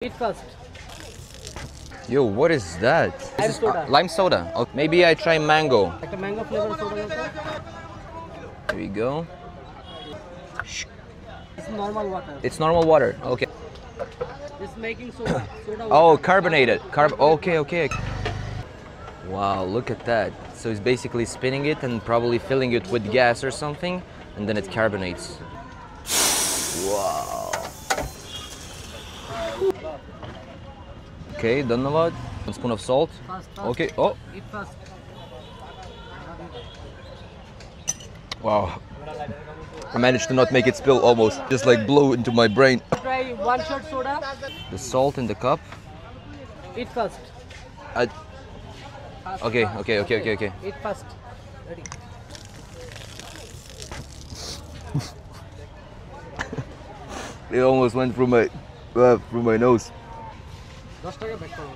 Eat first. Yo, what is that? Lime soda. Lime soda. Okay, maybe I try mango. একটা mango flavor soda আছে। Here we go. It's normal water. It's normal water. Okay. It's making soda. Soda Oh, water. carbonated. Okay. Wow, look at that. So it's basically spinning it and probably filling it with gas or something, and then it carbonates. Wow. Okay, done about. 1 spoon of salt. First. Okay. Oh, Eat first. wow. I managed to not make it spill almost. Just like blow into my brain. Try 1 shot soda. The salt in the cup. Eat first. Okay. Eat first. Ready. It almost went through my nose. 10 টাকা back করো।